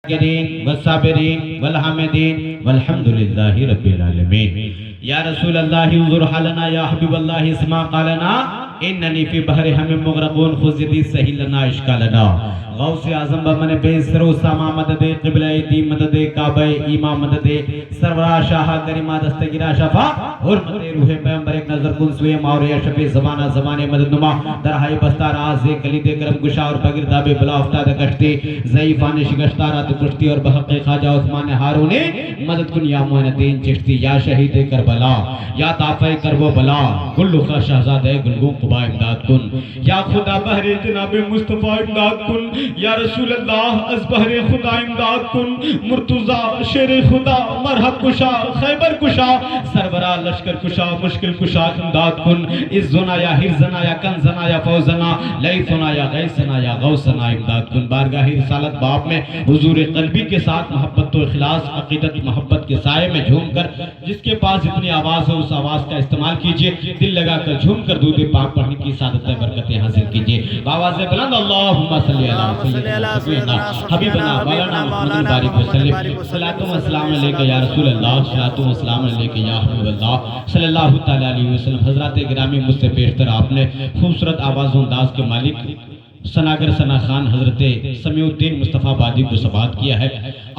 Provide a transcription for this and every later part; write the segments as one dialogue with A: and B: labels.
A: والصابرين والحامدين والحمد لله رب العالمين. یا رسول اللہ انظر حالنا یا حبیب اللہ اسمع قالنا اننی فی بحر ہم مغرقون خذ یدی سہل لنا اشکالنا. غوث اعظم بمن بیسر و ساما مدد قبلہ دی مدد کعبہ ایما مدد سرورا شاہ کریمہ دستگیرہ شفا حرمت روح پیغمبر ایک نظر کن سوئے ماوری شفی زمانہ زمانے مدد نما درہائی بستار آز کلید کرم گشا اور بگردہ بے بلا افتاد کشتی ضعیفان شگشتارات کشتی اور بحق خواجہ عثمان ہارونے مدد کن یا معیندین چشتی یا شہید کربلا یا طافہ کرب و بلا کلو کا شہزادہ گلگوں قبا امداد کن یا خدا بحر جناب مصطفیٰ امداد کن یا رسول اللہ از بحر خدا امداد کن مرتضی شیر خدا مرحب کشا خیبر کشا سربراہ لشکر کشا مشکل کشا امداد کن عزنا یا حرزنا یا کنزنا یا فوزنا لیفنا یا غیثنا یا غوثنا امداد کن. بارگاہ رسالت باب میں حضور قلبی کے ساتھ محبت و اخلاص عقیدت محبت کے سائے میں جھوم کر جس کے پاس اتنی آواز ہے اس آواز کا استعمال کیجئے. دل لگا کر جھوم کر درود پاک پڑھنے کی سعادت برکتیں حاصل کیجئے. آواز بلند اللہم صلی علی سیدنا حبیبنا مولانا محمد بارک وسلم صلاۃ و سلام علیکہ یا رسول اللہ صلاۃ و سلام علیکہ یا حبیب اللہ صلی اللہ تعالی علیہ وسلم. حضرات گرامی مجھ سے پیشتر آپ نے خوبصورت آواز و انداز کے مالک ثناگر ثنا خان حضرت سمیع الدین مصطفیٰ آبادی کو سبات کیا ہے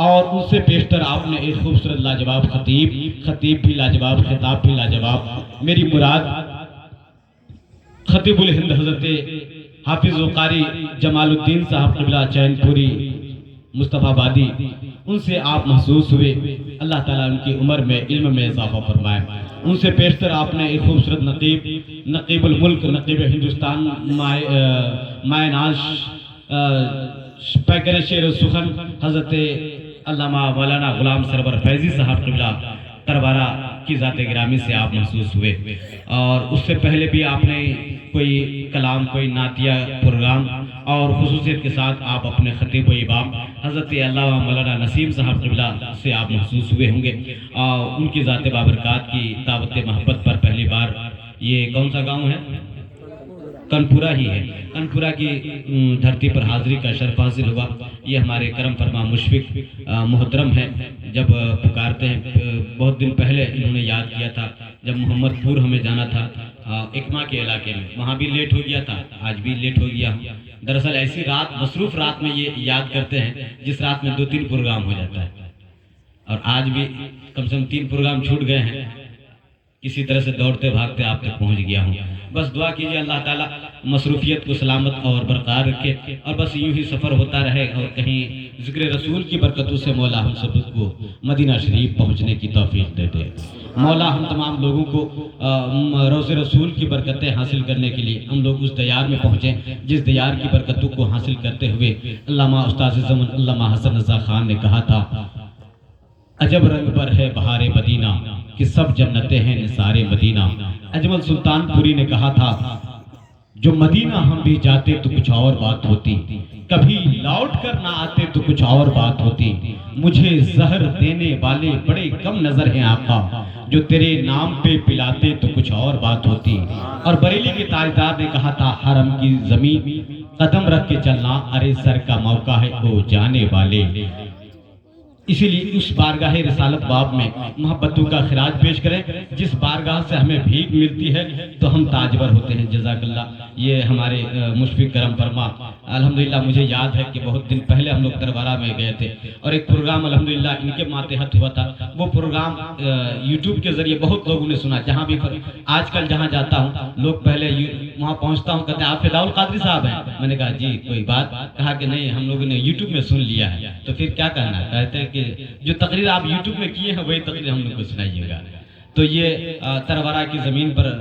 A: اور ان سے پیشتر آپ نے ایک خوبصورت لاجواب خطیب بھی لاجواب خطاب بھی لاجواب. میری مراد خطیب الہند حضرت حافظ و قاری جمال الدین صاحب قبلہ چین پوری مصطفیٰ آبادی ان سے آپ محسوس ہوئے. اللہ تعالیٰ ان کی عمر میں علم میں اضافہ فرمائے. ان سے پیشتر آپ نے ایک خوبصورت نقیب الملک نقیب ہندوستان مائے ناز پیکر شیر سخن حضرت علامہ مولانا غلام سرور فیضی صاحب قبلہ تربارہ کی ذات گرامی سے آپ محسوس ہوئے. اور اس سے پہلے بھی آپ نے کوئی کلام کوئی نعتیہ پروگرام اور خصوصیت کے ساتھ آپ اپنے خطیب و امام حضرت علامہ مولانا نسیم صاحب قبلہ سے آپ محسوس ہوئے ہوں گے. ان کی ذات بابرکات کی دعوت محبت پر پہلی بار یہ کون سا گاؤں ہے؟ کنپورہ ہی ہے. کنپورہ کی دھرتی پر حاضری کا شرف حاصل ہوا. یہ ہمارے کرم فرما مشفق محترم ہے. جب پکارتے ہیں بہت دن پہلے انہوں نے یاد کیا تھا جب محمد پور ہمیں جانا تھا اکما کے علاقے میں, وہاں بھی لیٹ ہو گیا تھا, آج بھی لیٹ ہو گیا ہوں. دراصل ایسی رات مصروف رات میں یہ یاد کرتے ہیں جس رات میں 2-3 پروگرام ہو جاتا ہے اور آج بھی کم سے کم 3 پروگرام چھوٹ گئے ہیں. کسی طرح سے دوڑتے بھاگتے آپ تک پہنچ گیا ہوں. بس دعا کیجئے اللہ تعالیٰ مصروفیت کو سلامت اور برقرار رکھے اور بس یوں ہی سفر ہوتا رہے اور کہیں ذکر رسول کی برکتوں سے مولا ہم سب کو مدینہ شریف پہنچنے کی توفیق دے دے. مولا ہم تمام لوگوں کو روز رسول کی برکتیں حاصل کرنے کے لیے ہم لوگ اس دیار میں پہنچیں جس دیار کی برکتوں کو حاصل کرتے ہوئے علامہ استاذ زمن علامہ حسن رضا خان نے کہا تھا عجب رنگ پر ہے بہار مدینہ کہ سب جنتیں ہیں نثار مدینہ. اجمل سلطان پوری نے کہا تھا جو مدینہ ہم بھی جاتے تو کچھ اور بات ہوتی, کبھی لوٹ کر نہ آتے تو کچھ اور بات ہوتی. مجھے زہر دینے والے بڑے کم نظر ہیں آقا, جو تیرے نام پہ پلاتے تو کچھ اور بات ہوتی. اور بریلی کے تاجدار نے کہا تھا حرم کی زمین قدم رکھ کے چلنا ارے سر کا موقع ہے او جانے والے. اسی لیے اس بارگاہ رسالت باب میں محبتوں کا خراج پیش کریں جس بارگاہ سے ہمیں بھیک ملتی ہے تو ہم تاجور ہوتے ہیں. جزاک اللہ. یہ ہمارے مشفق کرم فرما الحمدللہ مجھے یاد ہے کہ بہت دن پہلے ہم لوگ دربارہ میں گئے تھے اور ایک پروگرام الحمدللہ ان کے ماتحت ہوا تھا. وہ پروگرام یوٹیوب کے ذریعے بہت لوگوں نے سنا. جہاں بھی آج کل جہاں جاتا ہوں لوگ پہلے وہاں پہنچتا ہوں کہتے ہیں آپ فداء القادری صاحب ہیں. میں نے کہا جی کوئی بات, کہا کہ نہیں ہم لوگوں نے یوٹیوب میں سن لیا ہے. تو پھر کیا کرنا ہے, کہتے ہیں کہ جو تقریر آپ یوٹیوب میں کیے ہیں وہی تقریر ہم لوگ کو سنائیے گا. تو یہ ترورہ کی زمین پر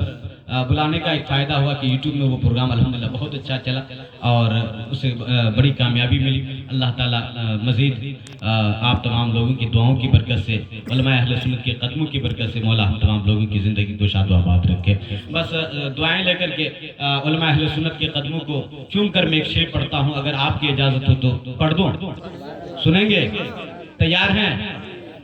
A: بلانے کا ایک فائدہ ہوا کہ یوٹیوب میں وہ پروگرام الحمدللہ بہت اچھا چلا اور اسے بڑی کامیابی ملی. اللہ تعالیٰ مزید آپ تمام لوگوں کی دعاؤں کی برکت سے علماء اہل سنت کے قدموں کی برکت سے مولا ہم تمام لوگوں کی زندگی کو شاد و آباد رکھے. بس دعائیں لے کر کے علماء اہل سنت کے قدموں کو چوم کر میں ایک شعر پڑھتا ہوں, اگر آپ کی اجازت ہو تو پڑھ دوں. سنیں گے؟ تیار ہیں؟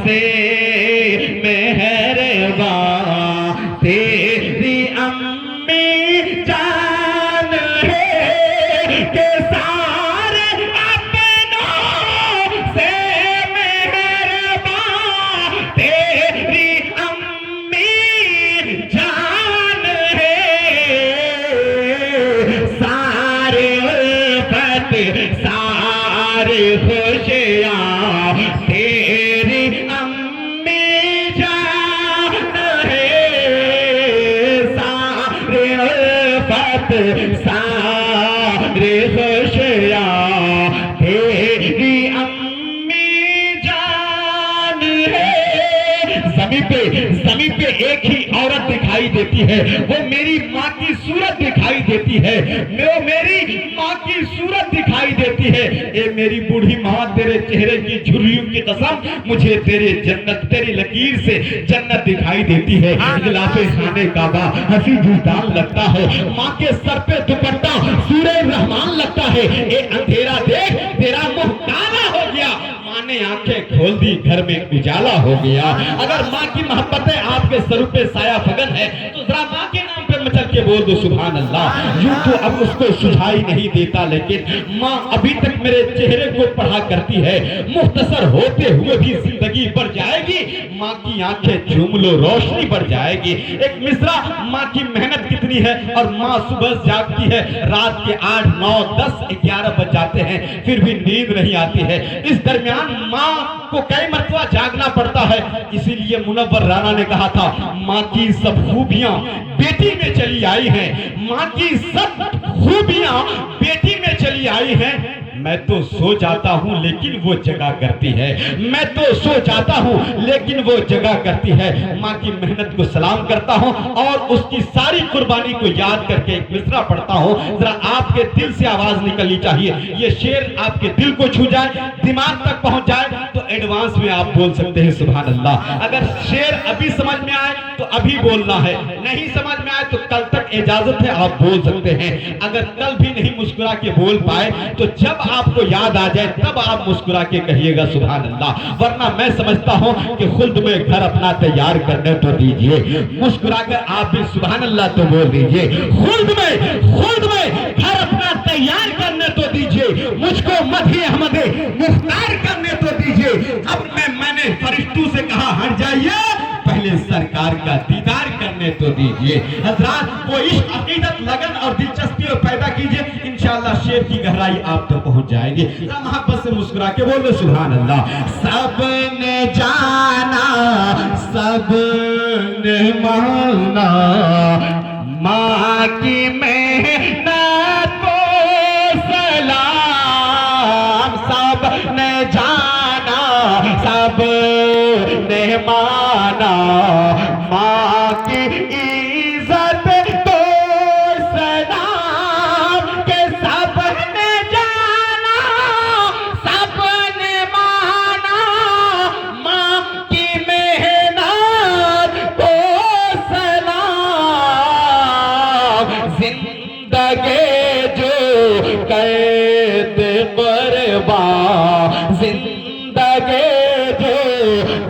A: سے مہربان تیری امی جان ہے کہ سارے اپنوں سے مہربان تیری امی جان ہے سارے الفت سارے خوشیاں تیری امی جان ہے سارے الفت سارے خوشیاں تیری امی جان ہے زمین پہ ایک ہی عورت دکھائی دیتی ہے وہ میری ماں کی صورت دکھائی دیتی ہے وہ میری ماں کی صورت دکھائی دیتی ہے اے میری بوڑھی ماں تیرے چہرے کی جھریوں کی قسم مجھے تیرے جنت تیری لکیر سے جنت دکھائی دیتی ہے غلاف خانہ کعبہ حسین جلدان لگتا ہے ماں کے سر پہ دوپٹہ سورہ رحمان لگتا ہے اے اندھیرا دیکھ تیرا منہ کالا ہو گیا ماں نے آنکھیں کھول دی گھر میں اجالا ہو گیا اگر ماں کی محبتیں آپ کے سر پہ سایہ فگن ہے تو ذرا ماں کے نام پہ مچل کے بول دو سبحان اللہ یوں تو اب اس کو سجھائی نہیں دیتا لیکن ماں ابھی تک میرے چہرے کو پڑھا کرتی ہے مختصر ہوتے ہوئے بھی زندگی بڑھ جائے گی ماں کی آنکھیں جھوم لو روشنی بڑھ جائے گی ایک مصرع ماں کی محنت کتنی ہے اور ماں صبح جاگتی ہے رات کے 8 9 10 11 بج جاتے ہیں پھر بھی نیند نہیں آتی ہے اس درمیان ماں کو کئی مرتبہ جاگنا پڑتا ہے اسی لیے منور رانا نے کہا تھا ماں کی سب خوبیاں بیٹی میں چلی آئی ہیں ماں کی سب خوبیاں بیٹی میں چلی آئی ہیں میں تو سو جاتا ہوں لیکن وہ جگہ کرتی ہے میں تو سو جاتا ہوں لیکن وہ جگہ کرتی ہے ماں کی محنت کو سلام کرتا ہوں اور اس کی ساری قربانی کو یاد کر کے ایک مصرع پڑھتا ہوں ذرا آپ کے دل سے آواز نکلنی چاہیے یہ شعر آپ کے دل کو چھو جائے دماغ تک پہنچ جائے تو ایڈوانس میں آپ بول سکتے ہیں سبحان اللہ اگر شعر ابھی سمجھ میں آئے تو ابھی بولنا ہے نہیں سمجھ میں آئے تو کل تک اجازت ہے آپ بول سکتے ہیں اگر کل بھی نہیں مسکرا کے بول پائے تو جب آپ کو یاد آ جائے تب آپ مسکرا کے کہیے گا سبحان اللہ ورنہ میں سمجھتا ہوں کہ خلد میں گھر اپنا تیار کرنے تو دیجئے مسکرا کر آپ بھی سبحان اللہ تو بول دیجئے خلد میں گھر اپنا تیار کرنے تو دیجئے مجھ کو مدح احمد مختار کرنے تو دیجئے اب میں نے فرشتوں سے کہا ہٹ جائیے پہلے سرکار کا دیدار کرنے تو دیجئے حضرات وہ عشق عقیدت لگن اور دلچسپی پیدا کیجئے انشاءاللہ شعر کی گہرائی آپ تک پہنچ جائے گی محبت سے مسکرا کے بولو سبحان اللہ سب نے جانا سب نے مانا ماں کی محنت کو سلام سب نے جانا سب نے مانا ماں کی عزت تو سلام کہ سب نے جانا سب نے مانا ماں کی محنت تو سلام زندگی جو قید قربان زندگی جو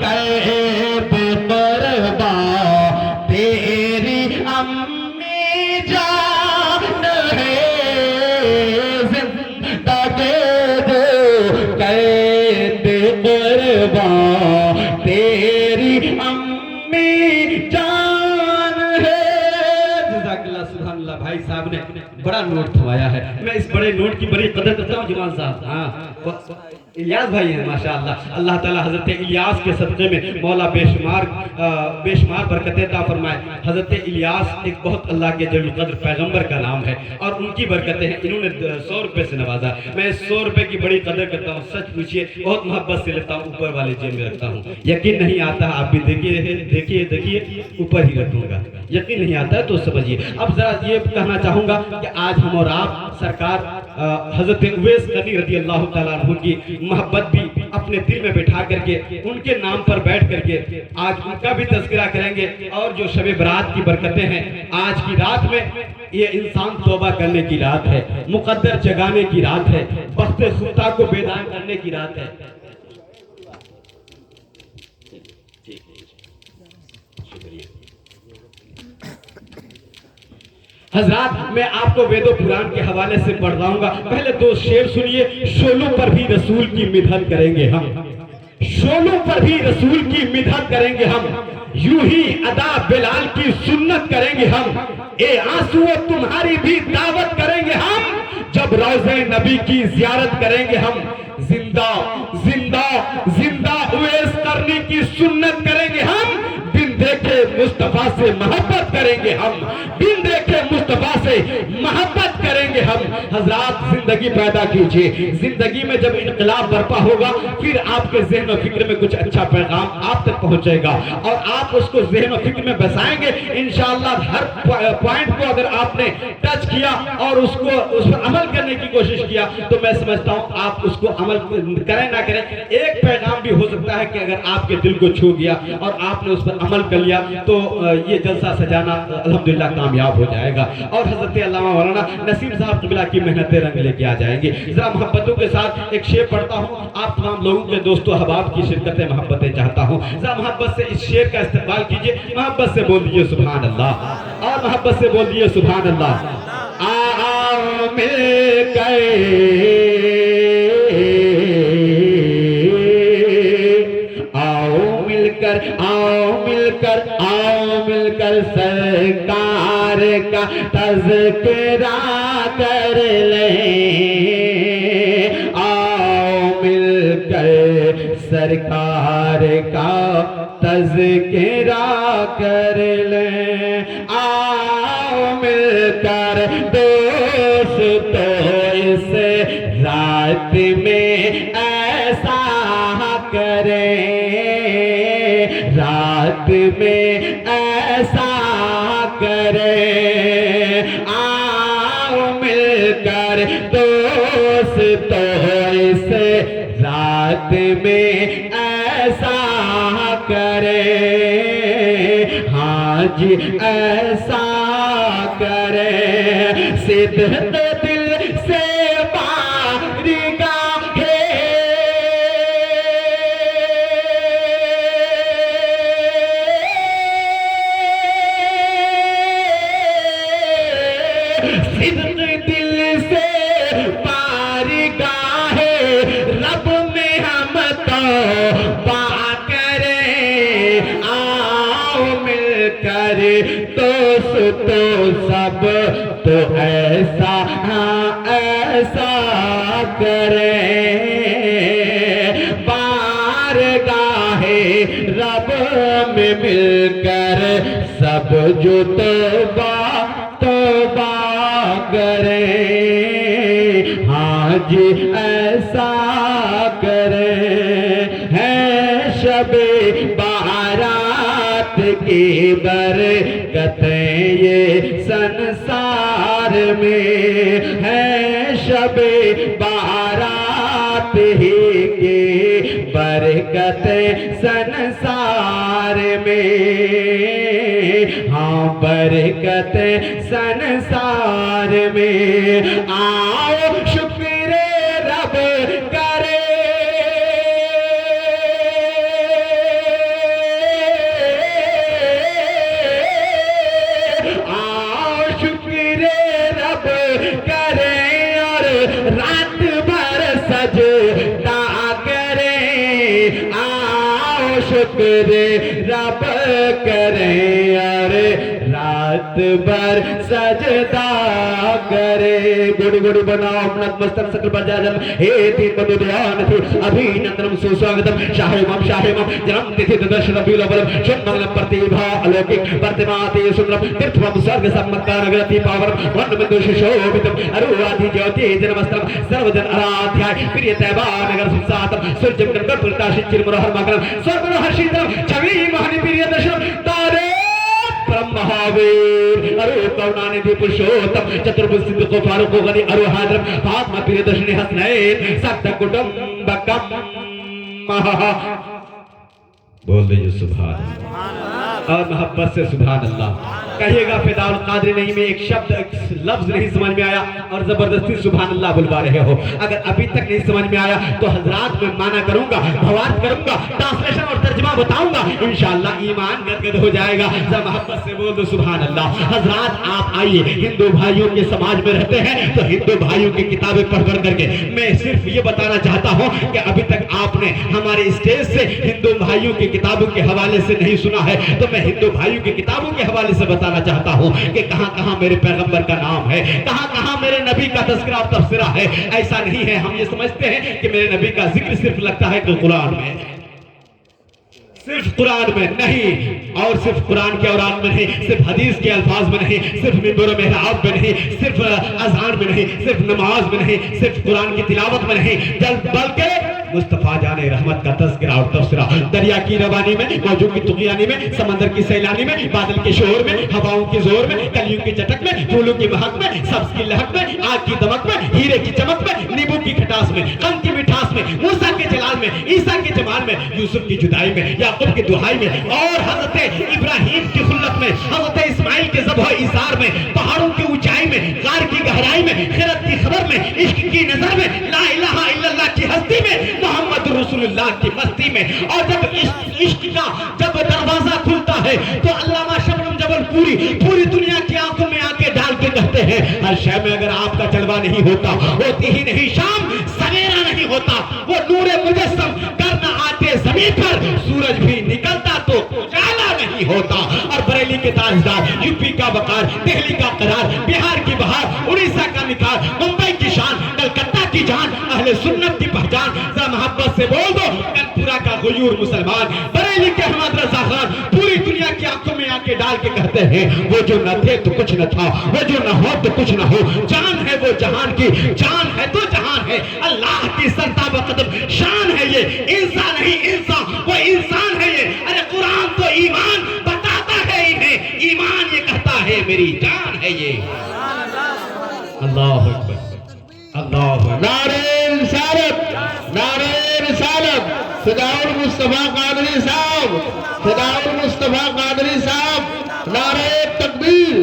A: قید قربان تیری امی جان ہے زندگی جو قید قربان تیری امی جان ہے جزاک اللہ سبحان اللہ بھائی صاحب نے بڑا نوٹ تھوایا ہے میں اس بڑے نوٹ کی بڑی قدر کرتا ہوں جوان صاحب ہاں الیاس بھائی ہیں ماشاءاللہ اللہ تعالیٰ حضرت الیاس کے صدقے میں مولا بے شمار برکتیں عطا فرمائے حضرت الیاس ایک بہت اللہ کے جلیل القدر پیغمبر کا نام ہے اور ان کی برکتیں ہیں انہوں نے 100 روپے سے نوازا میں 100 روپے کی بڑی قدر کرتا ہوں سچ پوچھئے بہت محبت سے لیتا ہوں اوپر والے جیب میں رکھتا ہوں یقین نہیں آتا آپ بھی دیکھیے اوپر ہی رکھوں گا یقین نہیں آتا ہے تو سمجھیے اب ذرا یہ کہنا چاہوں گا کہ آج ہم اور آپ سرکار حضرت اویس قرنی رضی اللہ تعالیٰ عنہ کی محبت بھی اپنے دل میں بٹھا کر کے ان کے نام پر بیٹھ کر کے آج ان کا بھی تذکرہ کریں گے اور جو شب برات کی برکتیں ہیں آج کی رات میں یہ انسان توبہ کرنے کی رات ہے مقدر جگانے کی رات ہے بخت خطا کو بیدار کرنے کی رات ہے حضرات میں آپ کو وید و پران کے حوالے سے پڑھاؤں گا. پہلے دو شعر سنیے. شولوں پر بھی رسول کی مدحت کریں گے ہم, شولوں پر بھی رسول کی مدحت کریں گے ہم, یوں ہی ادا بلال کی سنت کریں گے ہم, اے آنسو تمہاری بھی دعوت کریں گے ہم, جب روضہ نبی کی زیارت کریں گے ہم, زندہ زندہ زندہ اویس کرنی کی سنت کریں گے ہم, بن دیکھے مصطفیٰ سے محبت کریں گے ہم, بن دیکھے مصطفیٰ سے محبت کریں گے ہم. حضرات زندگی پیدا کیجئے. زندگی میں جب انقلاب برپا ہوگا پھر آپ کے ذہن و فکر میں کچھ اچھا پیغام آپ تک پہنچے گا اور آپ اس کو ذہن و فکر میں بسائیں گے انشاءاللہ. ہر پوائنٹ کو اگر آپ نے ٹچ کیا اور اس پر عمل کرنے کی کوشش کیا تو میں سمجھتا ہوں آپ اس کو عمل کریں نہ کریں, ایک پیغام بھی ہو سکتا ہے کہ اگر آپ کے دل کو چھو گیا اور آپ نے اس پر عمل کر لیا تو یہ جلسہ سجانا الحمدللہ کامیاب ہو جائے گا. اور حضرت علامہ مولانا نسیم صاحب قبلہ کی محنتیں رنگ لے کے آ جائیں گے. ذرا محبتوں کے ساتھ ایک شعر پڑھتا ہوں, آپ تمام لوگوں کے دوست و احباب کی شرکت محبتیں چاہتا ہوں. ذرا محبت سے اس شعر کا استقبال کیجئے, محبت سے بول دیجئے سبحان اللہ, اور محبت سے بول دیجئے سبحان اللہ. آؤ مل کر سرکار کا تذکرہ کر لیں, آؤ مل کر سرکار کا تذکرہ کر لیں, آؤ مل کر دوستو اس رات میں ایسا کریں, رات میں ایسا کریں, آؤ مل کر دوستو اس رات میں ایسا کریں, ہاں جی ایسا کریں, صدق دل سے تو سب تو ایسا ایسا کریں, بارگاہ رب میں مل کر سب جو توبہ توبہ کریں, ہاں جی ایسا کریں. ہے شب بارات کی برکتیں یہ سنسار میں, ہے شب بارات ہی کی برکتیں سنسار میں, ہاں برکتیں سنسار میں. آؤ شکر رب کرے, رات بھر سجدہ کریں, آؤ شکر رب کریں, اور رات بھر سجدہ کریں. گوڑی گوڑی بناؤ منت مستر سکل پر جاجم, ہے تین بندو دیان تھی ابھی نندرم سوسواگتم, شاہ امام جنم تیتھی ددرش ربی لبرم, شن منگلم پرتیبھا الوکک پرتماتی سندرم, ترتھوام سرگ سمکار گرتی پاورم, ون بندو ششوبتم اروادھی جوتی جنمسترم, سروجن آرادھیائے پریہ تیبان اگر سمساتم, سرجم گنگر پرتاشی چرمروہر مگرم, سرگنوہر شیدرم چھوی مہنی پریہ دشرم, تارے پرم مہاویر ارو کونانی دی پشوتم, چتربل صدق و فاروق و غنی ارو حاضرم, فاطمہ پریہ دشنی حسنین سکت کٹم بکم, بول دیجئے سبحان اللہ. اور محبت سے سبحان اللہ کہیے گا فداء القادری نہیں میں ایک شبد ایک لفظ نہیں سمجھ میں آیا اور زبردستی سبحان اللہ بلوا رہے ہو. اگر ابھی تک نہیں سمجھ میں آیا تو حضرات میں معنی کروں گا, بھوارت کروں گا, ٹرانسلیشن اور ترجمہ بتاؤں گا, انشاءاللہ ایمان گدگد ہو جائے گا. ذرا محبت سے بول دو سبحان اللہ. حضرات آپ آئیے, ہندو بھائیوں کے سماج میں رہتے ہیں تو ہندو بھائیوں کی کتابیں پڑھ پڑھ کر کے میں صرف یہ بتانا چاہتا ہوں کہ ابھی تک آپ نے ہمارے اسٹیج سے ہندو بھائیوں کی کتابوں کے حوالے سے نہیں سنا ہے تو میں ہندو بھائیوں کی کتابوں کے حوالے سے بتانا چاہتا ہوں کہ کہاں کہاں میرے پیغمبر کا نام ہے, کہاں کہاں میرے نبی کا تذکرہ اور تبصرہ ہے. ایسا نہیں ہے ہم یہ سمجھتے ہیں کہ میرے نبی کا ذکر صرف لگتا ہے کہ قرآن میں, صرف قرآن میں نہیں, اور صرف قرآن کے اوراق میں نہیں, صرف حدیث کے الفاظ میں نہیں, صرف منبر و محراب میں نہیں, صرف اذان میں نہیں, صرف نماز میں نہیں, صرف قرآن کی تلاوت میں نہیں, بلکہ مصطفیٰ جان رحمت کا تذکرہ اور تبصرہ. دریا کی روانی میں, موجوں کی طغیانی میں, سمندر کی سیلانی میں, بادل کے شور میں, ہواؤں کے زور میں, کلیوں کی چٹک میں, پھولوں کی مہک میں, سبز کی لہک میں, آگ کی دمک میں, ہیرے کی چمک میں, نیبو کی کھٹاس میں, غم کی مٹھاس میں, موسیٰ کے جلال میں, عیسیٰ کے جمال میں, یوسف کی جدائی میں, یعقوب کی دہائی میں, اور حضرت ابراہیم کی خلت میں, حضرت اسماعیل کے ذبح و ایثار میں, پہاڑوں کی اونچائی میں, غار کی گہرائی میں, خیرت کی خبر میں, عشق کی نظر میں, لا الہ الا اللہ کی ہستی میں, محمد رسول اللہ کی مستی میں. اور جب عشق کا جب دروازہ کھلتا ہے تو علامہ شبنم جبل پوری دنیا کی آنکھوں میں آنکھیں ڈال کے کہتے ہیں ہر شے میں اگر آپ کا جلوہ نہیں ہوتا, ہوتی ہی نہیں شام, سویرا نہیں ہوتا, وہ نور مجسم کرنا آتے زمین پر, سورج بھی نکلتا تو اجالا نہیں ہوتا. اور بریلی کے تاجدار, یو پی کا وقار, دہلی کا قرار, بہار کی بہار, اڑیسہ کا نکار, ممبئی کی شان, کلکتہ کی جان, اہل سنت کی پہچان. ذرا محبت سے بول دو کلپورا کا غیور مسلمان, بریلی کے احمد رضا خان, پوری دنیا کی آنکھوں میں آنکھیں ڈال کے کہتے ہیں وہ جو نہ تھے تو کچھ نہ تھا, وہ جو نہ ہو تو کچھ نہ ہو, جان ہے وہ جہان کی, جان ہے تو جہان ہے, اللہ کی سرتاب قدم شان ہے یہ, انسان نہیں انسان, وہ انسان ہے یہ. ارے قرآن تو ایمان بتاتا ہے انہیں, ایمان یہ کہتا ہے میری جان ہے یہ. اللہ اکبر, اللہ
B: نعرہ رسالت, نعرہ رسالت, فداء المصطفیٰ قادری صاحب, فداء المصطفیٰ قادری صاحب, نعرہ تکبیر,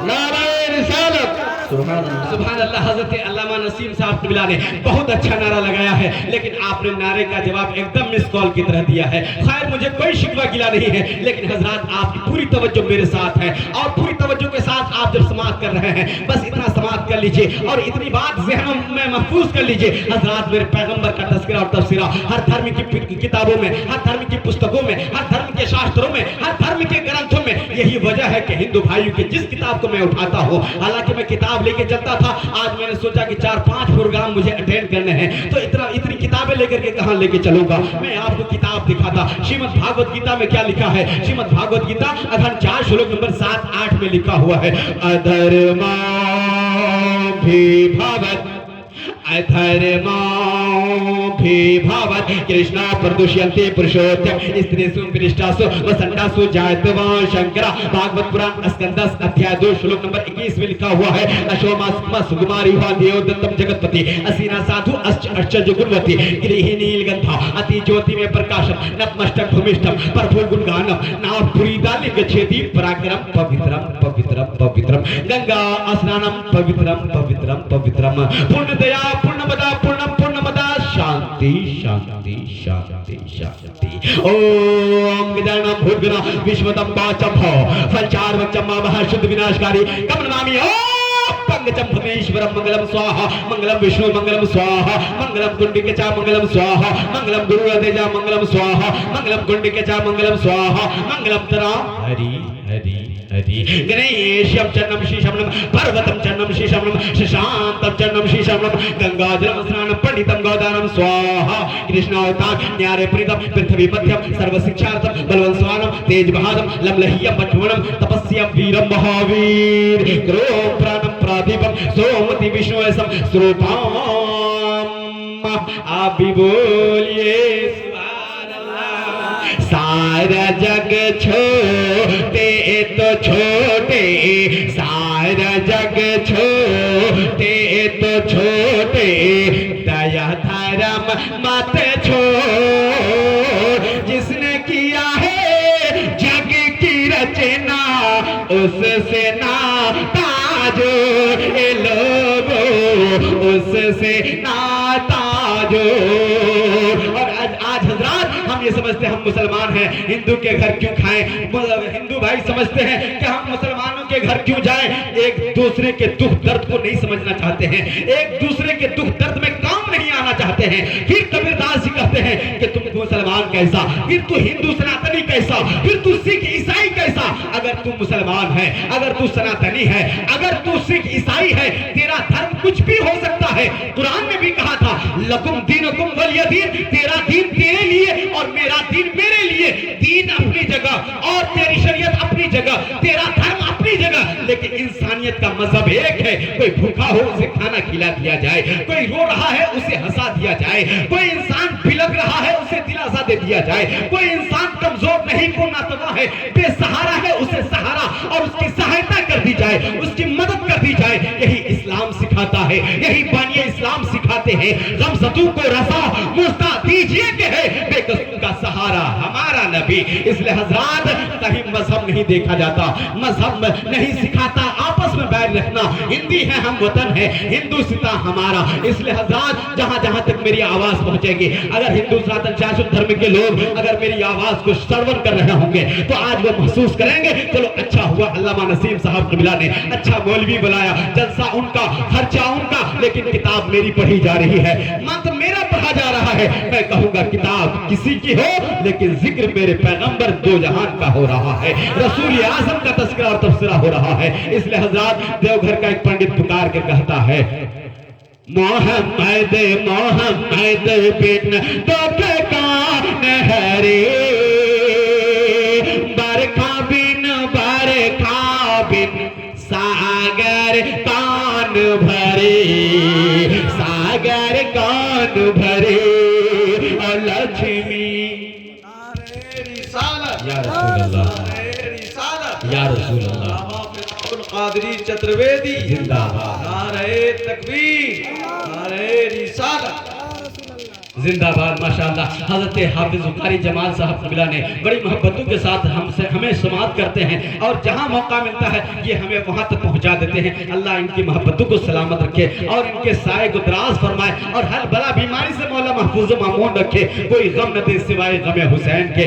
B: نعرہ رسالت.
A: سبحان اللہ. حضرت علامہ نسیم صاحب قبلہ نے بہت اچھا نعرہ لگایا ہے, لیکن آپ نے نعرے کا جواب ایک دم مس کال کی طرح دیا ہے. خیر مجھے کوئی شکوہ گلا نہیں ہے, لیکن حضرات آپ کی پوری توجہ میرے ساتھ ہے, اور پوری توجہ کے ساتھ آپ جب سماعت کر رہے ہیں بس اتنا سماعت کر لیجئے اور اتنی بات ذہنوں میں محفوظ کر لیجئے. حضرات میرے پیغمبر کا تذکرہ اور تبصرہ ہر دھرم کی کتابوں میں, ہر دھرم کی پستکوں میں, ہر دھرم کے شاستروں میں, ہر دھرم کے گرنتھوں میں. یہی وجہ ہے کہ ہندو بھائیوں کی جس کتاب کو میں اٹھاتا ہوں, حالانکہ میں کتاب لے کے چلتا تھا, آج میں نے سوچا کہ 4-5 پروگرام مجھے اٹینڈ کرنے ہیں تو اتنی کتابیں لے کر کے کہاں لے کے چلوں گا. میں آپ کو کتاب دکھاتا. شریمد بھاگوت گیتا میں کیا لکھا ہے؟ شریمد بھاگوت گیتا ادھر 4 شلوک نمبر 7-8 میں لکھا ہوا ہے, ادھرما بھی بھاوت, ادھرما بھی بھاوت, کرشنا پردوشینتے پرشوتم, استریسو پرشٹاسو وسنڈاسو جایتوان شنکرا. بھاگوت پران اسکندس ادھیائے 2 شلوک نمبر 21 میں لکھا ہوا ہے, اشوما سکما سگماری ہوا دیو دتم جگت پتی, اسینا سادھو ارچج گنوتی, گریہی نیل گندھا اتی جوتی میں پرکاشم, نتمشٹک بھومشٹم پرفول گنگانم, نام پریدا لگچھیدی پراکرم پوترم پوترم پوترم, گنگا اسنانم پوترم پوترم پوترم, پورن دیا پورنمدا پورنم پورنمدا, شانتی شانتی شانتی شانتی. اوم گدانم بھوگنا وشمتم باچم ہو, فلچار وچم مہا شدھ وناشکاری, کم نامی پنگچم بھمیشورم منگلم سواہا, منگلم وشنو منگلم سواہا, منگلم کنڈکچا منگلم سواہا, منگلم گرودیجا منگلم سواہا, منگلم کنڈکچا منگلم سواہا, منگلم ترا ہری ہری ہری. گنیشیم چنم شیشمنم, پروتم چنم شیشمنم, ششانتم چنم شیشمنم, گنگاجلم اسنانم پنڈتم گودانم سواہا. کرشناوتان نیارے پریتم پرتھوی مدھیم, سرو سکشارتم بلون سوانم, تیج بہادم لملہیم پچھونم, تپسیم ویرم مہاویر, کروم پرانم پرادیپم, سومتی وشنو ایسم سروپام. آپ بھی بولیے سبحان اللہ. سارا جگ چھوٹے تو چھوٹے, سارا جگ چھوٹے تو چھوٹے, دیا دھرم مت چھوڑ, جس نے کیا ہے جگ کی اس سے ناتا جوڑ اے لوگوں اس سے ناتا جوڑ۔ اور آج حضرات ہم یہ سمجھتے ہیں ہم مسلمان ہیں، ہندو کے گھر کیوں کھائیں، ہندو بھائی سمجھتے ہیں کہ ہم مسلمانوں کے گھر کیوں جائیں، ایک دوسرے کے دکھ درد کو نہیں سمجھنا چاہتے ہیں، ایک دوسرے کے دکھ درد میں کام نہیں آنا چاہتے ہیں۔ پھر کبیرداس جی کہتے ہیں کہ تم مسلمان کیسا، پھر تو ہندو سناتنی کیسا، پھر تو سکھ عیسائی کیسا، اگر تو مسلمان ہے، اگر تو سناتنی ہے، اگر تو سکھ عیسائی ہے، تیرا دھرم کچھ بھی ہو سکتا ہے۔ قرآن نے بھی کہا تھا لکم دینکم ولی دین، تیرا دین تیرے لیے اور میرا دین میرے لیے، دین اپنی جگہ اور تیری شریعت اپنی جگہ، تیرا دھرم اپنی جگہ، لیکن انسانیت کا مذہب ایک ہے۔ کوئی بھوکا ہو اسے کھانا کھلا دیا جائے، کوئی رو رہا ہے اسے ہنسا دیا جائے، کوئی انسان بلک رہا ہے اسے دلاسا دے دیا جائے، کوئی انسان کمزور نہیں کو ناتواں ہے، بے سہارا ہے اسے سہارا اور اس کی سہایتا کر دی جائے، اس کی مدد کر دی جائے۔ یہی اسلام سکھاتا ہے، یہی بانی اسلام سکھاتے ہیں۔ غمزدوں کو رسا مزدہ دیجئے کہ ہے بے قصوں کا سہارا ہمارا نبی۔ اس لئے حضرات کہیں مذہب نہیں دیکھا جاتا، مذہب نہیں سکھاتا آپس میں بیل رکھنا۔ ہندی ہے ہم وطن ہے، ہندو ستا ہمارا۔ اس لئے حضرات جہاں جہاں تک میری آواز پہنچے گی، اگر ہندو سناتن شاشت دھرم کے لوگ اگر میری آواز کو سرور کر رہے ہوں گے تو آج وہ محسوس کریں گے چلو اچھا ہوا علامہ نسیم صاحب قبلہ نے اچھا مولوی بلایا، جلسہ ان کا، خرچہ ان کا، لیکن کتاب میری پڑھی جا رہی ہے، منتر میرا پڑھا جا رہا ہے۔ میں کہوں گا کتاب کسی کی ہو لیکن ذکر میرے پیغمبر دو جہان کا ہو رہا ہے، رسول اعظم کا تذکرہ اور تبصرہ ہو رہا ہے۔ اس لئے حضرات دیوگھر کا ایک پنڈت پکار کے کہتا ہے محمد محمد بن تو کان ہے رے، برکھا بن ساگر کان بھرے، ساگر کان بھرے، اور لکشمی یا رسول اللہ، یا رسول اللہ،
C: قادری چترویدی
A: زندہ باد،
C: نعرہ تکبیر، نعرہ رسالت،
A: زندہ باد۔ ماشاءاللہ حضرت حافظ قاری جمال صاحب قبلہ نے بڑی محبتوں کے ساتھ ہمیں سماعت کرتے ہیں اور جہاں موقع ملتا ہے یہ ہمیں وہاں تک پہنچا دیتے ہیں۔ اللہ ان کی محبتوں کو سلامت رکھے اور ان کے سائے کو دراز فرمائے اور ہر بلا بیماری سے مولا محفوظ و معمون رکھے، کوئی غم نہ دے سوائے غم حسین کے۔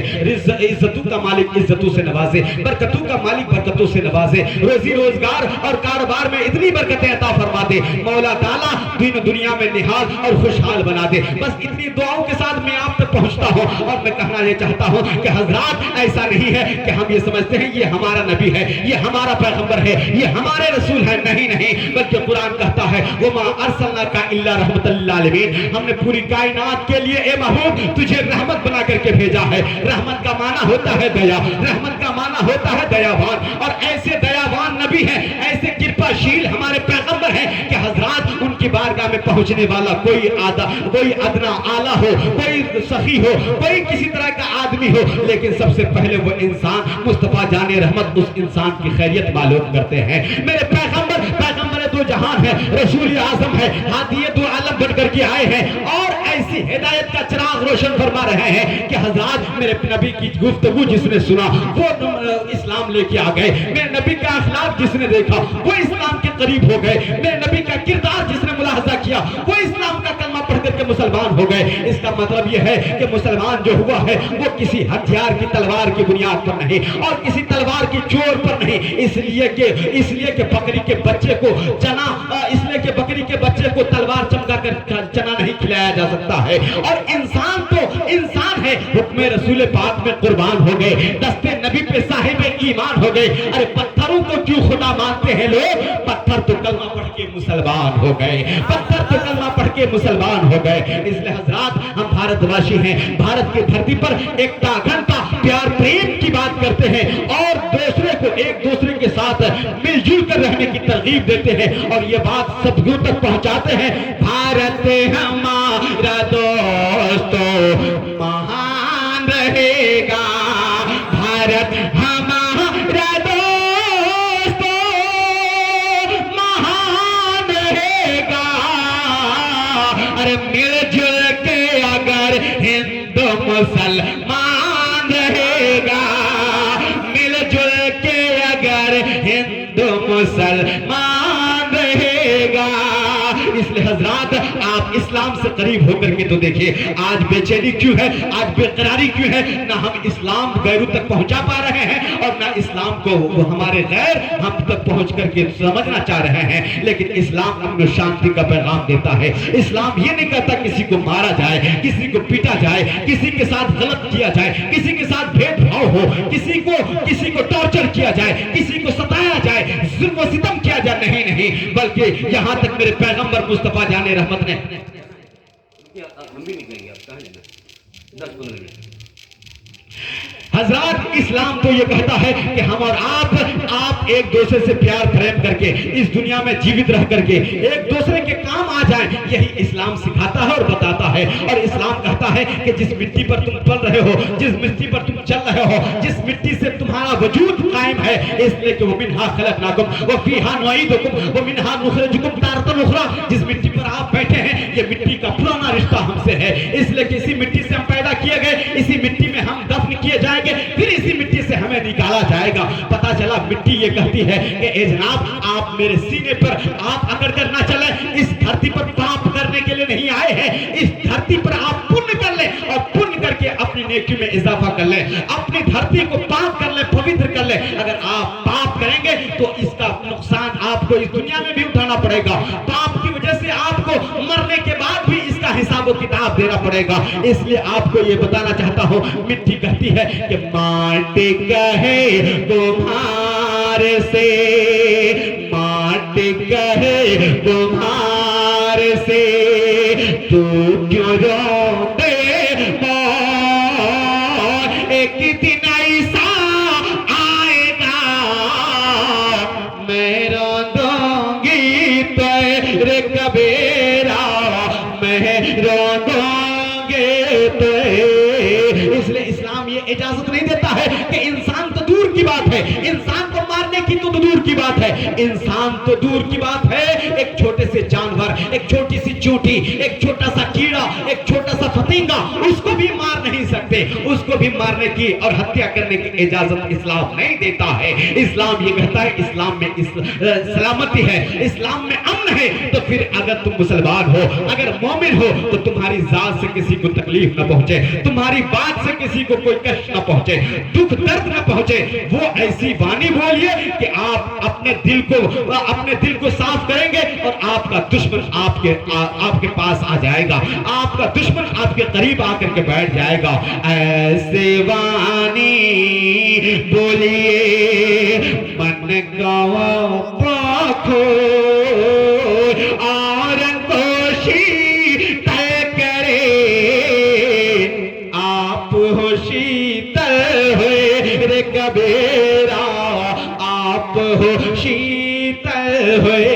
A: عزتوں کا مالک عزتوں سے نوازے، برکتوں کا مالک برکتوں سے نوازے، روزی روزگار اور کاروبار میں اتنی برکتیں عطا فرما دے، مولا تعالیٰ دین دنیا میں نہال اور خوشحال بنا دے۔ بس اتنی دعاؤں کے ساتھ میں آپ تک پہنچتا ہوں اور میں کہنا یہ چاہتا ہوں کہ حضرات ایسا نہیں ہے کہ ہم یہ سمجھتے ہیں یہ ہمارا نبی ہے، یہ ہمارا پیغمبر ہے، یہ ہمارے رسول ہے، نہیں نہیں، بلکہ قرآن کہتا ہے وَمَا أَرْسَلْنَاكَ إِلَّا رَحْمَةً لِّلْعَالَمِينَ، ہم نے پوری کائنات کے لیے اے محبوب تجھے رحمت بنا کر کے بھیجا ہے۔ رحمت کا معنی ہوتا ہے دیا، رحمت کا معنی ہوتا ہے دیاوان، اور ایسے دیاوان نبی ہیں، ایسے کرپا شیل ہمارے پیغمبر ہیں کہ حضرات ان کی بارگاہ میں پہنچنے والا کوئی ادنا آلہ ہو، کوئی سخی ہو، کوئی کسی طرح کا آدمی ہو، لیکن سب سے پہلے وہ انسان مصطفیٰ جان رحمت اس انسان کی خیریت معلوم کرتے ہیں۔ میرے پیغمبر دو جہان ہے، رسول اعظم ہے، ہادی دو عالم بن کر کے آئے ہیں اور ایسی ہدایت کا چراغ روشن فرما رہے ہیں کہ حضرات میرے نبی کی گفتگو جس نے سنا وہ اسلام لے کے آ گئے، میرے نبی کا اخلاق جس نے دیکھا وہ اسلام کے قریب ہو گئے، میرے نبی کا کردار جس نے ملاحظہ کیا وہ اسلام کا کلمہ پڑھ کر کے مسلمان ہو گئے۔ اس کا مطلب یہ ہے کہ مسلمان جو ہوا ہے وہ کسی ہتھیار کی تلوار کی بنیاد پر نہیں اور کسی تلوار کی چور پر نہیں، اس لیے کہ بکری کے بچے کو بکری کے بچے کو تلوار چمکا کر چنا نہیں کھلایا جا سکتا ہے، اور انسان تو انسان ہے، حکم رسول پاک میں قربان ہو گئے، دستے نبی پہ صاحب ایمان ہو گئے۔ ارے پتھروں کو کیوں خدا مانتے ہیں لوگ؟ پتھر تو کلمہ پڑھ کے مسلمان ہو گئے، پتھر تو کلمہ پڑھ کے مسلمان ہو گئے۔ اس لئے حضرات ہم بھارت واشی ہیں، بھارت کی دھرتی پر ایک گھنٹا پیار پریم کی بات کرتے ہیں اور دوسرے کو ایک دوسرے کے ساتھ مل جل کر رہنے کی ترغیب دیتے ہیں اور یہ بات سب تک پہنچاتے ہیں۔ بھارت ہمارا دوستو مہان رہے گا، بھارت ہمارا دوستو مہان رہے گا، ارے مل جل کے اگر ہندو مسلمان رہے گا، مل جل کے اگر مسلمان رہے گا. اس لیے حضرات آپ اسلام سے قریب ہو کر کے تو دیکھیے آج بے چینی کیوں ہے, آج بے قراری کیوں ہے. نہ ہم اسلام غیروں تک پہنچا پا رہے ہیں اور نہ اسلام کو وہ ہمارے غیر ہم تک پہنچ کر کے سمجھنا چاہ رہے ہیں. لیکن اسلام امن و شانتی کا پیغام دیتا ہے. اسلام یہ نہیں کہتا کسی کو مارا جائے, کسی کو پیٹا جائے, کسی کے ساتھ غلط کیا جائے, کسی کے ساتھ بھید بھاؤ ہو, کسی کو ٹارچر کیا جائے, کسی کو ستایا جائے, ظلم و ستم کیا جائے. نہیں بلکہ یہاں تک میرے پیغمبر مصطفیٰ جان رحمت نے ہم بھی نکلیں گے. آپ کہاں جانا 10-15 منٹ. حضرات اسلام تو یہ کہتا ہے کہ ہم اور آپ ایک دوسرے سے پیار پریم کر کے اس دنیا میں جیوت رہ کر کے ایک دوسرے کے کام آ جائیں. یہی اسلام سکھاتا ہے اور بتاتا ہے. اور اسلام کہتا ہے کہ جس مٹی پر تم پل رہے ہو, جس مٹی پر تم چل رہے ہو, جس مٹی سے تمہارا وجود قائم ہے, اس لیے کہ وَمِنْهَا خَلَقْنَاكُمْ وَفِيهَا نُعِيدُكُمْ وَمِنْهَا نُخْرِجُكُمْ تَارَةً أُخْرَىٰ. جس مٹی پر آپ بیٹھے ہیں یہ مٹی کا پرانا رشتہ ہم سے ہے. اس لیے کہ اسی مٹی سے ہم پیدا کیے گئے, اسی مٹی میں ہم دفن کیے جائیں گے, پھر اسی مٹی سے ہمیں نکالا جائے گا. پتا چلا مٹی یہ کہتی ہے کہ اے جناب آپ میرے سینے پر آپ اکڑ کر نہ چلیں. اس دھرتی پر پاپ کرنے کے لیے نہیں آئے ہیں. اس دھرتی پر آپ پن کر لیں اور پن کر کے اپنی نیکی میں اضافہ کر لیں, اپنی دھرتی کو پاک کر لیں, پوتر کر لیں. اگر آپ پاپ کریں گے تو اس کا نقصان آپ کو اس دنیا میں بھی اٹھانا پڑے گا. پاپ کی وجہ سے آپ کو مرنے کے بعد بھی اس کا حساب و کتاب دینا پڑے گا. اس لیے آپ کو یہ بتانا چاہتا ہوں مٹی کہتی ہے کہ ماٹی کہے تمہارے سے, ماٹی کہے تمہارے سے, تو کیوں روتے موت, ایک دن ایسا آئے گا میں رو دوں گی تیرے کبیرا, میں رو دوں گی تیرے. اس لیے اسلام یہ اجازت نہیں دیتا ہے کہ انسان تو دور کی بات ہے, انسان کو مارنے کی تو دور کی بات ہے, انسان تو دور کی بات ہے, ایک چھوٹے سے جانور, ایک چھوٹی سی چوٹی, ایک چھوٹا سا کیڑا, ایک چھوٹا سا فتنگا, اس کو بھی مار نہیں سکتے. اس کو بھی مارنے کی اور ہتیا کرنے کی اجازت اسلام نہیں دیتا ہے. اسلام یہ کہتا ہے اسلام میں سلامتی ہے, اسلام میں امن ہے. تو پھر اگر تم مسلمان ہو, اگر مومن ہو, تو تمہاری ذات سے کسی کو تکلیف نہ پہنچے, تمہاری بات سے کسی کو کوئی کشٹ نہ پہنچے, دکھ درد نہ پہنچے. وہ ایسی بانی بولیے کہ آپ اپنے دل کو صاف کریں گے اور آپ کا دشمن آپ کے پاس آ جائے گا, آپ کا دشمن آپ کے قریب آ کر کے بیٹھ جائے گا. ایسے وانی بولیے من گاؤں پاکھو اور کوشی طے کرے, آپ ہوشی تر ہوئے رے کبیرا, آپ ہوشی تر ہوئے.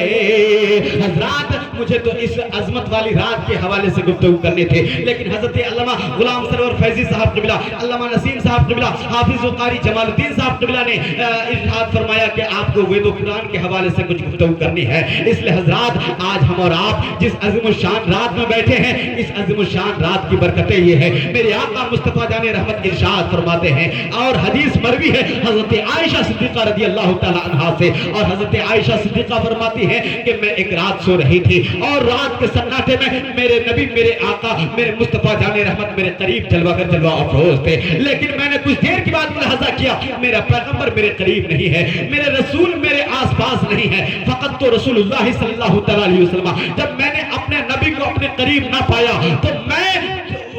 A: حضرات مجھے تو اس عظمت والی رات کے حوالے سے گفتگو کرنے تھے, لیکن حضرت علامہ غلام سرور فیضی صاحب قبلہ, علامہ نسیم صاحب قبلہ, حافظ و قاری جمال الدین صاحب قبلہ نے ارشاد فرمایا کہ آپ کو وید و قرآن کے حوالے سے کچھ گفتگو کرنی ہے. اس لیے حضرات آج ہم اور آپ جس عظیم الشان رات میں بیٹھے ہیں, اس عظیم الشان رات کی برکتیں یہ ہے, میرے آقا مصطفیٰ جان رحمت ارشاد فرماتے ہیں اور حدیث مروی ہے حضرت عائشہ صدیقہ رضی اللہ تعالی عنہا سے, اور حضرت عائشہ صدیقہ فرماتی ہے کہ میں ایک رات سو رہی تھی اور رات کے سناٹے میں میرے نبی, میرے آقا, میرے مصطفیٰ جان رحمت میرے قریب جلوہ افروز تھے. لیکن میں نے کچھ دیر کے بعد ملاحظہ کیا میرا پیغمبر میرے قریب نہیں ہے, میرے رسول میرے آس پاس نہیں ہے. فقط تو رسول اللہ صلی اللہ تعالی علیہ وسلم, جب میں نے اپنے نبی کو اپنے قریب نہ پایا تو میں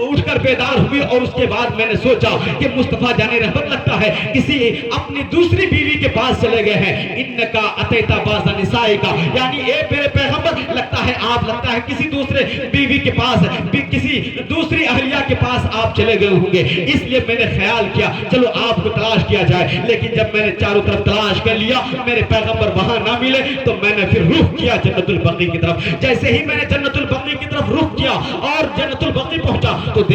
A: اٹھ کر بیدار ہوئی اور اس کے بعد میں نے سوچا کہ مصطفیٰ جان رحمت لگتا ہے کسی اپنی دوسری بیوی کے پاس چلے گئے ہیں. انکا اتیتا باز نسائکا, یعنی اے میرے پیغمبر لگتا ہے آپ کسی دوسرے بیوی کے پاس, کسی دوسری اہلیہ کے پاس آپ چلے گئے ہوں گے. اس لیے میں نے خیال کیا چلو آپ کو تلاش کیا جائے. لیکن جب میں نے چاروں طرف تلاش کر لیا میرے پیغمبر وہاں نہ ملے تو میں نے پھر رخ کیا جنت البقیع کی طرف. جیسے ہی میں نے جنت البقیع کی طرف رخ کیا اور جنت البقیع پہنچا تو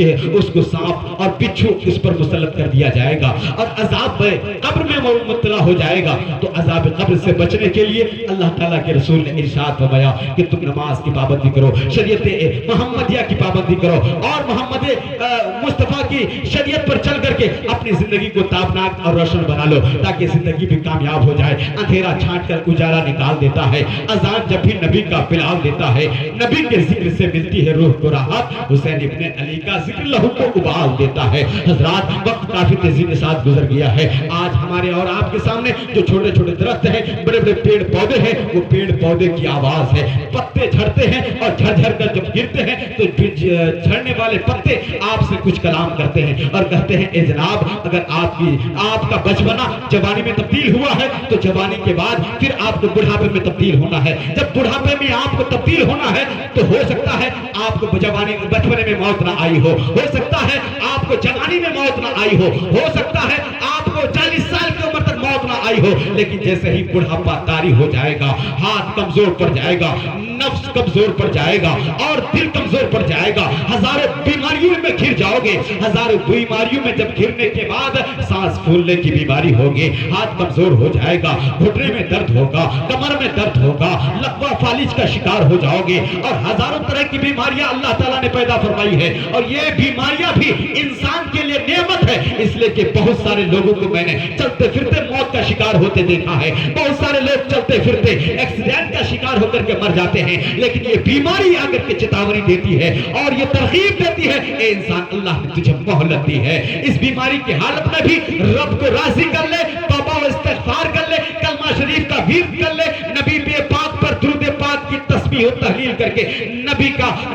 A: نیچے اس کو سانپ اور بچھو اس پر مسلط کر دیا جائے گا اور عذاب قبر میں مبتلا ہو جائے گا. تو عذاب قبر سے بچنے کے لیے اللہ تعالیٰ کے رسول نے ارشاد فرمایا کہ تم نماز کی پابندی کرو, شریعت محمدیہ کی پابندی کرو اور محمد مصطفیٰ کی شریعت پر چل کر کے اپنی زندگی کو تابناک اور روشن بنا لو تاکہ زندگی بھی کامیاب ہو جائے. اندھیرا چھانٹ کر اجالا نکال دیتا ہے. اذان جب بھی نبی کا بلال دیتا ہے, نبی کے ذکر سے ملتی ہے روح کو راحت. حسین ابن علی کا ذکر لہو کو ابال دیتا ہے. حضرات وقت کافی تیزی کے ساتھ گزر گیا ہے. آج ہمارے اور آپ کے سامنے جو چھوٹے چھوٹے درخت ہیں, بڑے بڑے پیڑ پودے ہیں, وہ پیڑ پودے کی آواز ہے. پتے جھڑتے ہیں اور جھڑ جھڑ کر جب گرتے ہیں تو جھڑنے والے پتے آپ سے کچھ کلام کرتے ہیں اور کہتے ہیں اے جناب, اگر آپ کا بچپنا جوانی میں تبدیل ہوا ہے تو جوانی کے بعد پھر آپ کو بڑھاپے میں تبدیل ہونا ہے. جب بڑھاپے میں آپ کو تبدیل ہونا ہے تو ہو سکتا ہے آپ کو بچپنے میں موت نہ آئی ہو سکتا ہے آپ کو جوانی میں موت نہ آئی ہو سکتا ہے آپ کو 40 سال کی عمر تک موت نہ آئی ہو, لیکن جیسے ہی بڑھاپا طاری ہو جائے گا, ہاتھ کمزور پڑ جائے گا, نفس کمزور پڑ جائے گا اور دل کمزور پڑ جائے گا, ہزاروں بیماریوں میں گھر جاؤ گے. ہزاروں بیماریوں میں جب گھرنے کے بعد سانس پھولنے کی بیماری ہوگی, ہاتھ کمزور ہو جائے گا, گھٹنے میں درد ہوگا, کمر میں درد ہوگا, لقوہ فالج کا شکار ہو جاؤ گے اور ہزاروں طرح کی بیماریاں اللہ تعالیٰ نے پیدا فرمائی ہے. اور یہ بیماریاں بھی انسان کے لیے نعمت ہے, اس لیے کہ بہت سارے لوگوں کو میں نے چلتے پھرتے موت کا شکار ہوتے دیکھا ہے. بہت سارے لوگ چلتے پھرتے ایکسیڈنٹ کا شکار ہو کر کے مر جاتے ہیں, لیکن یہ بیماری آ کر کے چتاونی دیتی ہے اور یہ ترغیب دیتی ہے اے انسان, اللہ نے تجھے مہلت دی ہے. اس بیماری کی حالت میں بھی رب کو راضی کر لے, توبہ و استغفار کر لے, کلمہ شریف کا ورد کر لے, نبی پاک پر درود پاک کی تسبیح و تحلیل کر کے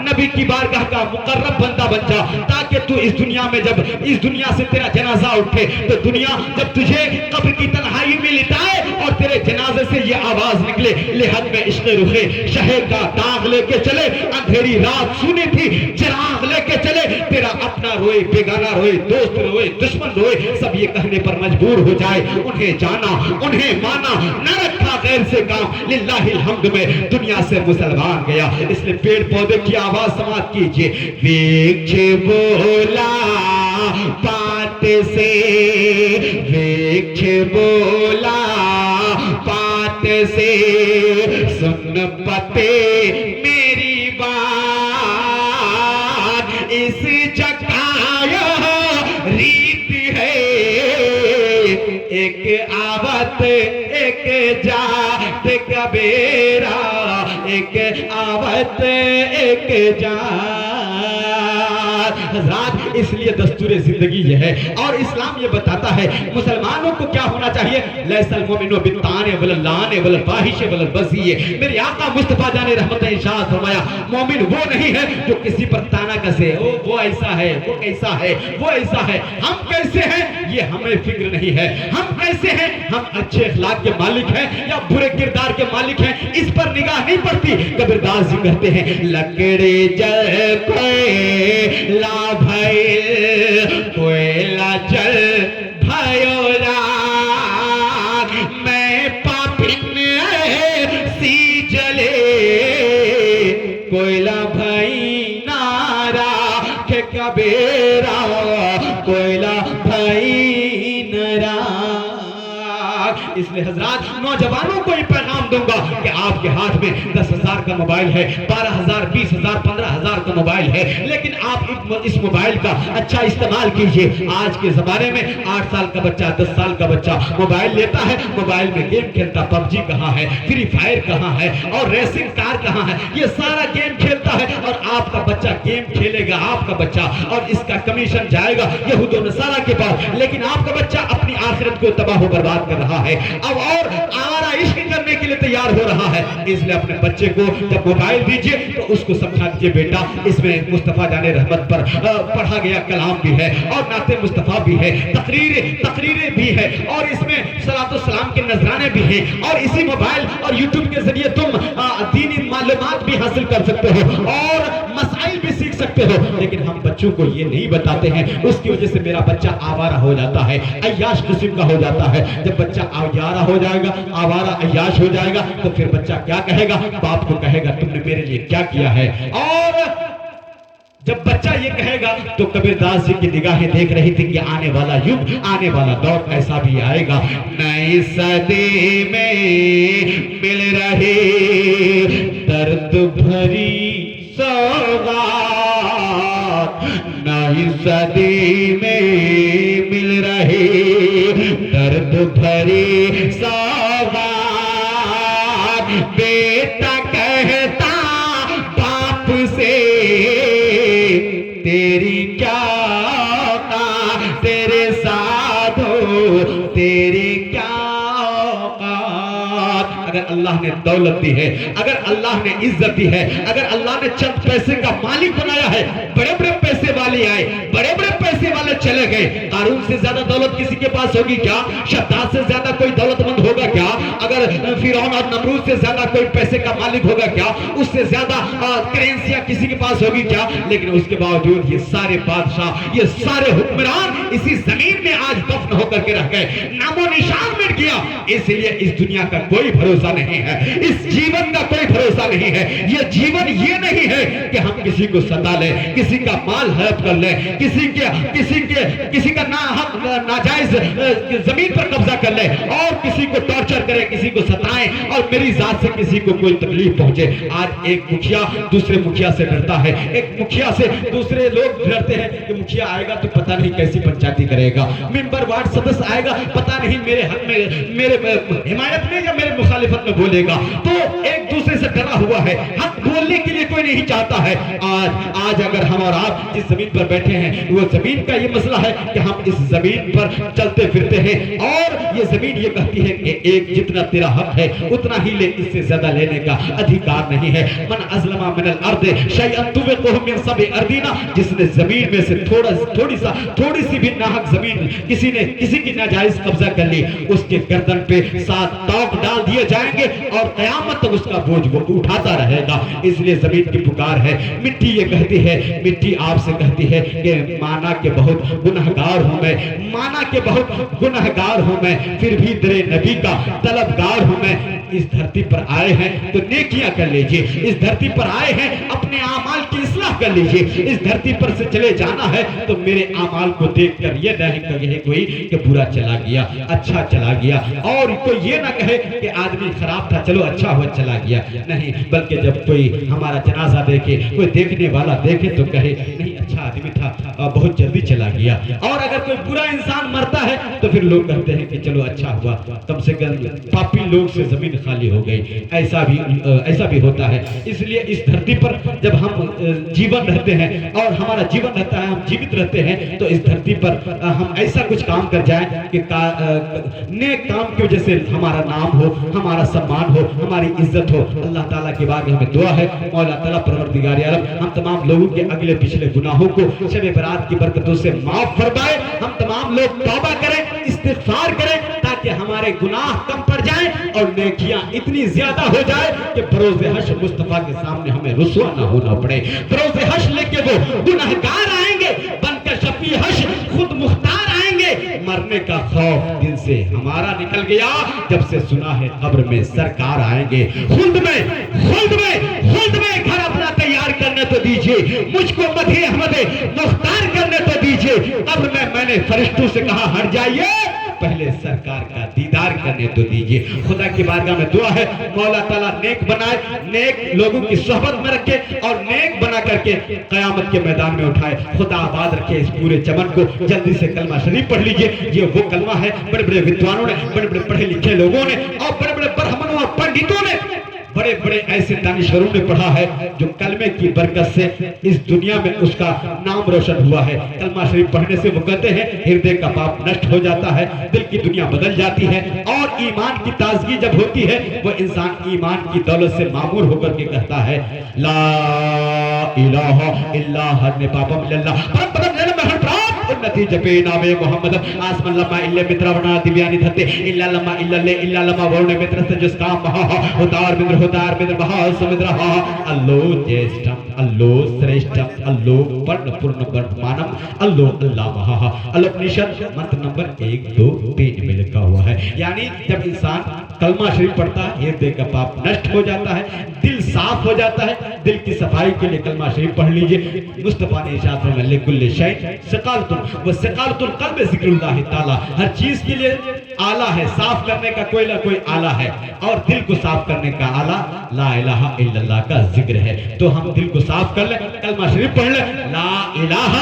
A: نبی کی بارگاہ کا مقرب بندہ بن جا, تاکہ تو اس دنیا میں جب اس دنیا سے تیرا جنازہ اٹھے تو دنیا جب تجھے قبر کی تنہائی میں لٹائے اور تیرے جنازے سے یہ آواز نکلے, لحد میں عشق رخے شہر کا داغ لے کے چلے, اندھیری رات سونی تھی چراغ لے کے چلے, تیرا اپنا روئے, بیگانہ روئے, دوست روئے, دشمن روئے, سب یہ کہنے پر مجبور ہو جائے انہیں جانا انہیں مانا, نہ رکھا غیر سے کام, للہ الحمد میں دنیا سے مسلمان گیا. اس لیے پیڑ پودے کی آواز سماعت کیجئے. ویکھ بولا پات سے, ویکھ بولا پات سے, سن پتے میری بات, اس جگہ ریت ہے, ایک آوت ایک جات کبیرا, ایک آوت ایک جات. حضرات اس لیے دستور زندگی یہ ہے اور اسلام یہ بتاتا ہے مسلمانوں کو کیا ہونا چاہیے. لیس المؤمن بالطعن ولا اللعن ولا الفاحش ولا البذی. میرے آقا مصطفیٰ جان رحمت ارشاد فرمایا مومن وہ نہیں ہے جو کسی پر طعنہ کسے, وہ ایسا ہے, وہ کیسا ہے, وہ ایسا ہے. ہم کیسے ہیں یہ ہمیں فکر نہیں ہے. ہم کیسے ہیں, ہم اچھے اخلاق کے مالک ہیں یا برے کردار کے مالک ہیں, اس پر نگاہ نہیں پڑتی. کبیرداس جی کہتے ہیں لکڑی جل کوئلہ بھائی, کوئلہ جل بھائیو راگ, میں پاپن سی جلے, کوئلہ بھائی نارا کہ کبیرا, کوئلہ بھائی نارا. اس لیے حضرات نوجوانوں کو یہ پیغام دوں گا کہ آپ کے ہاتھ میں 10,000 کا موبائل ہے, 12,000, 20,000, 15,000 کا موبائل ہے, لیکن آپ اس موبائل کا اچھا استعمال کیجئے. آج کے زمانے میں 8 سال کا بچہ, 10 سال کا بچہ موبائل لیتا ہے, موبائل میں گیم کھیلتا, پبجی کہاں ہے, فری فائر کہاں ہے اور ریسنگ کار کہاں ہے, یہ سارا گیم کھیلتا ہے. اور آپ کا بچہ گیم کھیلے گا, آپ کا بچہ, اور اس کا کمیشن جائے گا یہود و نصارہ کے پاس, لیکن آپ کا بچہ اپنی آخرت کو تباہ و برباد کر رہا ہے اب اور آوارہ عشق کرنے کے لیے تیار ہو رہا ہے. اس لیے اپنے بچے کو جب موبائل دیجئے تو اس کو سمجھا دیجئے بیٹا اس میں مصطفیٰ جان رحمت پر پڑھا گیا کلام بھی ہے اور نعت مصطفیٰ بھی ہے, تقریریں بھی ہے اور اس میں صلاۃ السلام کے نذرانے بھی ہیں, اور اسی موبائل اور یوٹیوب کے ذریعے تم دینی معلومات بھی حاصل کر سکتے ہو اور مسائل بھی سیکھ سکتے ہو. لیکن ہم بچوں کو یہ نہیں بتاتے ہیں, اس کی وجہ سے میرا بچہ آوارہ ہو جاتا ہے, عیاش قسم کا ہو جاتا ہے. جب بچہ آوارہ ہو جائے گا, آوارہ عیاش ہو جائے گا تو پھر بچہ کیا کہے گا, باپ کو کہے گا تم نے میرے لیے کیا کیا ہے. اور جب بچہ یہ کہے گا تو کبیر داس جی کی نگاہیں دیکھ رہی تھی کہ آنے والا یگ، آنے والا دور ایسا بھی آئے گا. نئی صدی میں مل رہے درد بھری سوغات، نئی صدی میں مل رہے درد بھری سوغات. بیٹا کہتا باپ سے تیری کیا اوقات، تیرے ساتھ ہو تیری کیا اوقات. اگر اللہ نے دولت دی ہے، اگر اللہ نے عزت دی ہے، اگر اللہ نے چند پیسے کا مالک بنایا ہے، بڑے بڑے پیسے والے آئے، بڑے بڑے پیسے والے چلے گئے. قارون سے زیادہ دولت کسی کے پاس ہوگی کیا؟ شداد سے زیادہ کوئی دولت مند ہوگا کیا؟ اگر فرعون اور نمرود سے زیادہ کوئی پیسے کا مالک ہوگا کیا؟ اس سے زیادہ کرنسیاں کسی کے پاس ہوگی کیا؟ لیکن اس کے باوجود یہ سارے بادشاہ، یہ سارے حکمران اسی زمین میں آج دفن ہو کر کے رہ گئے، نام و نشان مٹ گیا. اس لیے اس دنیا کا کوئی بھروسہ نہیں ہے، اس جیون کا کوئی بھروسہ نہیں ہے. یہ جیون یہ نہیں ہے کہ ہم کسی کو ستا لیں، کسی کا مال ہڑپ کر لیں، کسی کا ناجائز زمین پر قبضہ کر لیں اور کسی کو ٹارچر کریں، کسی کو ستائیں اور میری ذات سے کسی کو کوئی تکلیف پہنچے. آج ایک مکھیا دوسرے مکھیا سے ڈرتا ہے، ایک مکھیا سے دوسرے لوگ ڈرتے ہیں کہ مکھیا آئے گا تو پتہ نہیں کیسی پنچایتی کرے گا، ممبر وارڈ سدس آئے گا پتہ نہیں میرے حق میں، میرے حمایت میں یا میرے مخالفت میں بولے گا. تو ایک دوسرے سے ڈرا ہوا ہے، حق بولنے کے لیے کوئی نہیں چاہتا ہے. آج اگر ہم اور آپ جس زمین پر بیٹھے ہیں، وہ زمین کا یہ مسئلہ ہے کہ ہم اس زمین پر چلتے پھرتے ہیں اور یہ زمین یہ کہتی ہے کہ ایک جتنا تیرا حق ہے اتنا ہی لے، اس سے زیادہ لینے کا ادھیکار نہیں ہے. من ازلم من الارض شیئا توقه من سبع اردینا، جس نے زمین میں سے تھوڑی سی بھی ناحق زمین کسی کی ناجائز قبضہ کر لی، اس کے گردن پہ 7 توق ڈال دیے جائیں گے اور قیامت تک اس کا بوجھ وہ اٹھاتا رہے گا. اس لیے زمین کی پکار ہے. مٹی یہ کہتی ہے، مٹی آپ سے کہتی ہے کہ مانا کہ بہت گنہگار ہوں میں، مانا کہ بہت گنہگار ہوں میں، پھر بھی در نبی کا طلبگار ہوں میں. اس دھرتی پر آئے ہیں تو نیکیاں کر لیجئے، اس دھرتی پر آئے ہیں اپنے اعمال کی اصلاح کر لیجئے. اس دھرتی پر سے چلے جانا ہے تو میرے اعمال کو دیکھ کر یہ نہ کہے کوئی کہ برا چلا گیا، اچھا چلا گیا، اور کوئی یہ نہ کہے کہ آدمی خراب تھا چلو اچھا ہوا چلا گیا. نہیں، بلکہ جب کوئی ہمارا جنازہ دیکھے، کوئی دیکھنے والا دیکھے تو کہے نہیں اچھا آدمی تھا بہت جلدی چلا گیا. اور اگر کوئی برا انسان مرتا ہے تو پھر لوگ کہتے ہیں کہ چلو اچھا ہوا، کم سے کم پاپی لوگ سے زمین خالی ہو گئی. ایسا بھی ہوتا ہے. اس لیے اس دھرتی پر جب ہم جیون رہتے ہیں اور ہمارا جیون رہتا ہے، ہم جیوت رہتے ہیں، تو اس دھرتی پر ہم ایسا کچھ کام کر جائیں کہ نیک کام کی وجہ سے ہمارا نام ہو، ہمارا سمان ہو، ہماری عزت ہو. اللہ تعالیٰ کے بارے ہمیں دعا ہے، مولا تعالیٰ پروردگار عالم ہم تمام لوگوں کے اگلے پچھلے گناہوں کو شب برات کی برکتوں سے معاف فرمائے. ہم تمام لوگ توبہ کریں، استغفار کریں تاکہ ہمارے گناہ کم پڑ جائیں اور نیکیاں اتنی زیادہ ہو جائے کہ بروز حشر مصطفیٰ کے سامنے ہمیں رسوا نہ ہونا پڑے. بروز حشر لے کے وہ گنہگار آئیں گے، بن کر شفیع حشر خود مختار آئیں گے. مرنے کا خوف دل سے ہمارا نکل گیا جب سے سنا ہے قبر میں سرکار آئیں گے. خلد میں گھر اپنا تیار کرنے تو دیجئے، مجھ کو مدح احمد مختار کرنے تو دیجئے. قبر میں نے فرشتوں سے کہا ہٹ جائیے، پہلے سرکار کا دیدار کرنے تو دیجئے. خدا کی بارگاہ میں دعا ہے مولا تعالیٰ نیک بنائے، نیک لوگوں کی صحبت میں رکھے اور نیک بنا کر کے قیامت کے میدان میں اٹھائے. خدا آباد رکھے اس پورے چمن کو. جلدی سے کلمہ شریف پڑھ لیجئے. یہ وہ کلمہ ہے بڑے بڑے ودوانوں نے، بڑے بڑے پڑھے لکھے لوگوں نے اور بڑے بڑے برہمنوں اور پنڈتوں نے، بڑے بڑے ایسے دانشوروں نے پڑھا ہے جو کلمے کی برکت سے اس دنیا میں اس کا نام روشن ہوا ہے. کلمہ شریف پڑھنے سے وہ کہتے ہیں ہردے کا پاپ نشٹ ہو جاتا ہے، دل کی دنیا بدل جاتی ہے اور ایمان کی تازگی جب ہوتی ہے وہ انسان ایمان کی دولت سے معمور ہو کر کے کہتا ہے لا الہ الا ہر پاپم اللہ پرم نتی جپے نامے محمد آسمان لما اللہ مترا دیویانی دھتے اللہ لما اللہ لما ورنے مترست جس کام مہا ہوتار مدر مہا سمدر ہا اللو جیشٹم اللو سریشٹم اللو پرن پورن برمانم اللو اللہ مہا اللہ نشد منتر نمبر 1 2 3 میں لکھا ہوا ہے. یعنی جب انسان کلمہ شریف پڑھتا ہے ہردے کا پاپ نشٹ ہو جاتا ہے، دل صاف ہو جاتا ہے. دل کی صفائی کے لیے کلمہ شریف پڑھ لیجئے. مصطفیٰ نے ارشاد فرمایا لکل شیء ثقالۃ وثقالۃ القلب ذکر اللہ تعالی. ہر چیز کے لیے آلہ ہے, صاف کرنے کا کوئی نہ کوئی آلہ ہے, اور دل کو صاف کرنے کا آلہ لا الہ الا اللہ کا ذکر ہے. تو ہم دل کو صاف کر لیں, کلمہ شریف پڑھ لیں, لا الہ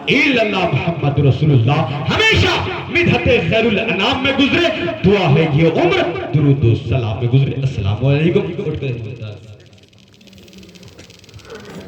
A: الا اللہ محمد رسول اللہ. ہمیشہ مدحت خیر الانام میں گزرے, دعا ہے یہ عمر درود و سلام میں گزرے. السلام علیکم.